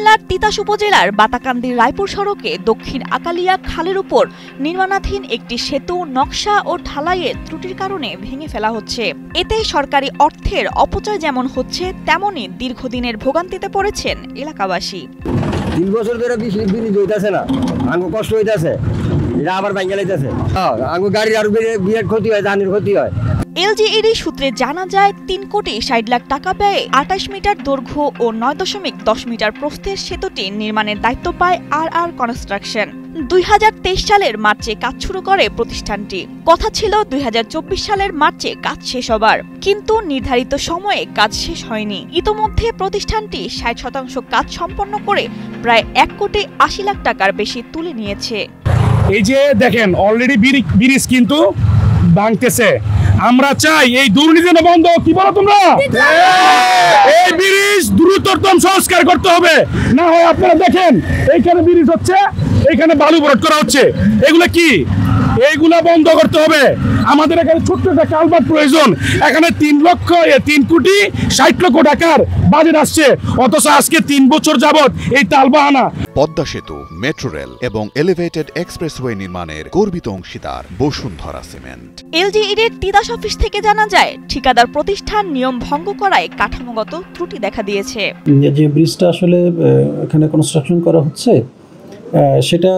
কুমিল্লার তিতাস উপজেলার বাতাকান্দি রায়পুর সড়কে দক্ষিণ আকালিয়া খালের উপর নির্মাণাধীন একটি সেতু নকশা ও ঢালাইয়ের ত্রুটির কারণে ভেঙে ফেলা হচ্ছে। এতে সরকারি অর্থের অপচয় যেমন হচ্ছে, তেমনি দীর্ঘদিনের ভোগান্তিতে পড়েছেন এলাকাবাসী। 3 বছর ধরে ব্রিজ হইতাছে না, আঙ্গু কষ্ট হইতাছে, এটা আবার ভাঙা লাইতাছে। আঙ্গু গাড়ির আর বিরাট ক্ষতি হয়, জানের ক্ষতি হয়। এলজিইডি সূত্রে জানা যায় 3,60,00,000 টাকা ব্যয়ে 28 মিটার দৈর্ঘ্য ও 9.10 মিটার প্রস্থের সেতুটি নির্মাণের দায়িত্ব পায় আর কনস্ট্রাকশন। 2023 সালের মার্চে কাজ শুরু করে প্রতিষ্ঠানটি। কথা ছিল 2024 সালের মার্চে কাজ শেষ হবার, কিন্তু নির্ধারিত সময়ে কাজ শেষ হয়নি। ইতোমধ্যে প্রতিষ্ঠানটি 60% কাজ সম্পন্ন করে প্রায় 1,80,00,000 টাকার বেশি তুলে নিয়েছে। এই যে দেখেন অলরেডি ব্রিজ কিন্তু ভাঙতেছে। আমরা চাই এই দুর্নীতি যেন বন্ধ। কি বলো তোমরা? এই ব্রিজ দ্রুততম সংস্কার করতে হবে, না হয় আপনারা দেখেন এইখানে ব্রিজ হচ্ছে, এইখানে বালু ভরাট করা হচ্ছে। এগুলো কি? এইগুলা বন্ধ করতে হবে। আমাদের এখানে ছোট্ট একটা কালভার্ট প্রয়োজন, এখানে 3,60,00,000 টাকার বাজেট আসছে, অথচ আজকে 3 বছর যাবত এই তালবাহানা। পদ্মা সেতু, মেট্রো রেল এবং এলিভেটেড এক্সপ্রেসওয়ে নির্মাণের গর্বিত অংশীদার বসুন্ধরা সিমেন্ট। এলজিইডির তিতাস অফিস থেকে জানা যায়, ঠিকাদার প্রতিষ্ঠান নিয়ম ভঙ্গ করায় কাঠামোগত ত্রুটি দেখা দিয়েছে। যে ব্রিজটা আসলে এখানে কনস্ট্রাকশন করা হচ্ছে, সেটা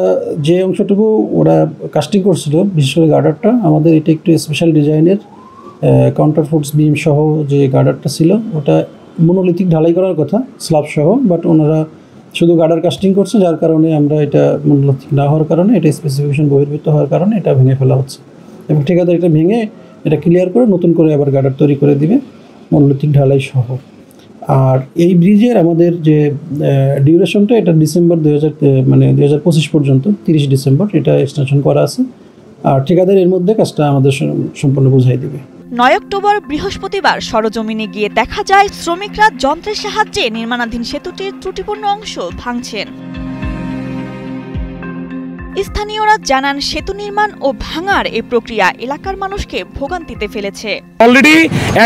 যে অংশটুকু ওরা কাস্টিং করছিল, বিশেষ করে গার্ডারটা, আমাদের এটা একটু স্পেশাল ডিজাইনের কাউন্টারফোর্স বিম সহ যে গার্ডারটা ছিল, ওটা মনোলিথিক ঢালাই করার কথা স্ল্যাব সহ, বাট ওনারা শুধু গার্ডার কাস্টিং করছে, যার কারণে আমরা এটা মনোলিথিক না হওয়ার কারণে, এটা স্পেসিফিকেশন বহির্ভূত হওয়ার কারণে এটা ভেঙে ফেলা হচ্ছে, এবং ঠিকাদার এটা ভেঙে এটা ক্লিয়ার করে নতুন করে আবার গার্ডার তৈরি করে দিবে মনোলিথিক ঢালাই সহ। আর এই ব্রিজের আমাদের যে ডিউরেশনটা, এটা ডিসেম্বর 2025 পর্যন্ত, 30 ডিসেম্বর এটা এক্সটেনশন করা আছে। আর ঠিকাদার এর মধ্যে কাজটা আমাদের সম্পূর্ণ বুঝাই দেবে। 9 অক্টোবর বৃহস্পতিবার সরজমিনে গিয়ে দেখা যায় শ্রমিকরা যন্ত্রের সাহায্যে নির্মাণাধীন সেতুটির ত্রুটিপূর্ণ অংশ ভাঙছেন। স্থানীয়রা জানান, সেতু নির্মাণ ও ভাঙার এই প্রক্রিয়া এলাকার মানুষকে ভোগান্তিতে ফেলেছে। অলরেডি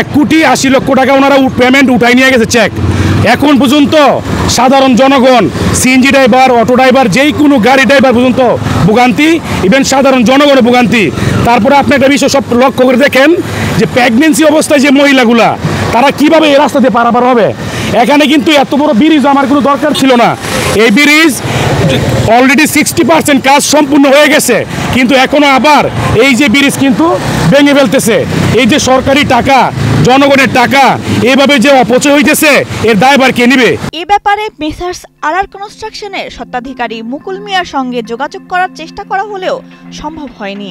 1,80,00,000 টাকা ওনারা পেমেন্ট উঠাই নিয়ে গেছে, চেক। এখন পর্যন্ত সাধারণ জনগণ, সিএনজি ড্রাইভার, অটো ড্রাইভার, যেই কোনো গাড়ি ড্রাইভার পর্যন্ত ভোগান্তি, ইভেন সাধারণ জনগণের ভোগান্তি। তারপরে আপনি একটা বিষয় সব লক্ষ্য করে দেখেন যে প্রেগনেন্সি অবস্থায় যে মহিলাগুলা, তারা কিভাবে এই রাস্তা দিয়ে পারাপার হবে। এখানে কিন্তু এত বড় ব্রিজ আমার কোনো দরকার ছিল না। এই ব্রিজ অলরেডি 60% কাজ সম্পূর্ণ হয়ে গেছে, কিন্তু এখনো আবার এই যে ব্রিজ কিন্তু ভেঙে ফেলতেছে। এই যে সরকারি টাকা, জনগণের টাকা এইভাবে যে অপচয় হইতেছে, এর দায়ভার কে নিবে? এ ব্যাপারে মেসার্স আর কনস্ট্রাকশনের স্বত্বাধিকারী মুকুল মিয়ার সঙ্গে যোগাযোগ করার চেষ্টা করা হলেও সম্ভব হয়নি।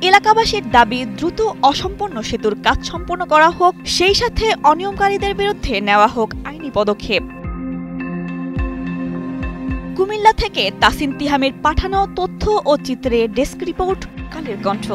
এলাকাবাসীর দাবি, দ্রুত অসম্পূর্ণ সেতুর কাজ সম্পন্ন করা হোক, সেই সাথে অনিয়মকারীদের বিরুদ্ধে নেওয়া হোক আইনি পদক্ষেপ। কুমিল্লা থেকে তাসিন তিহামের পাঠানো তথ্য ও চিত্রে ডেস্ক রিপোর্ট, কালের কণ্ঠ।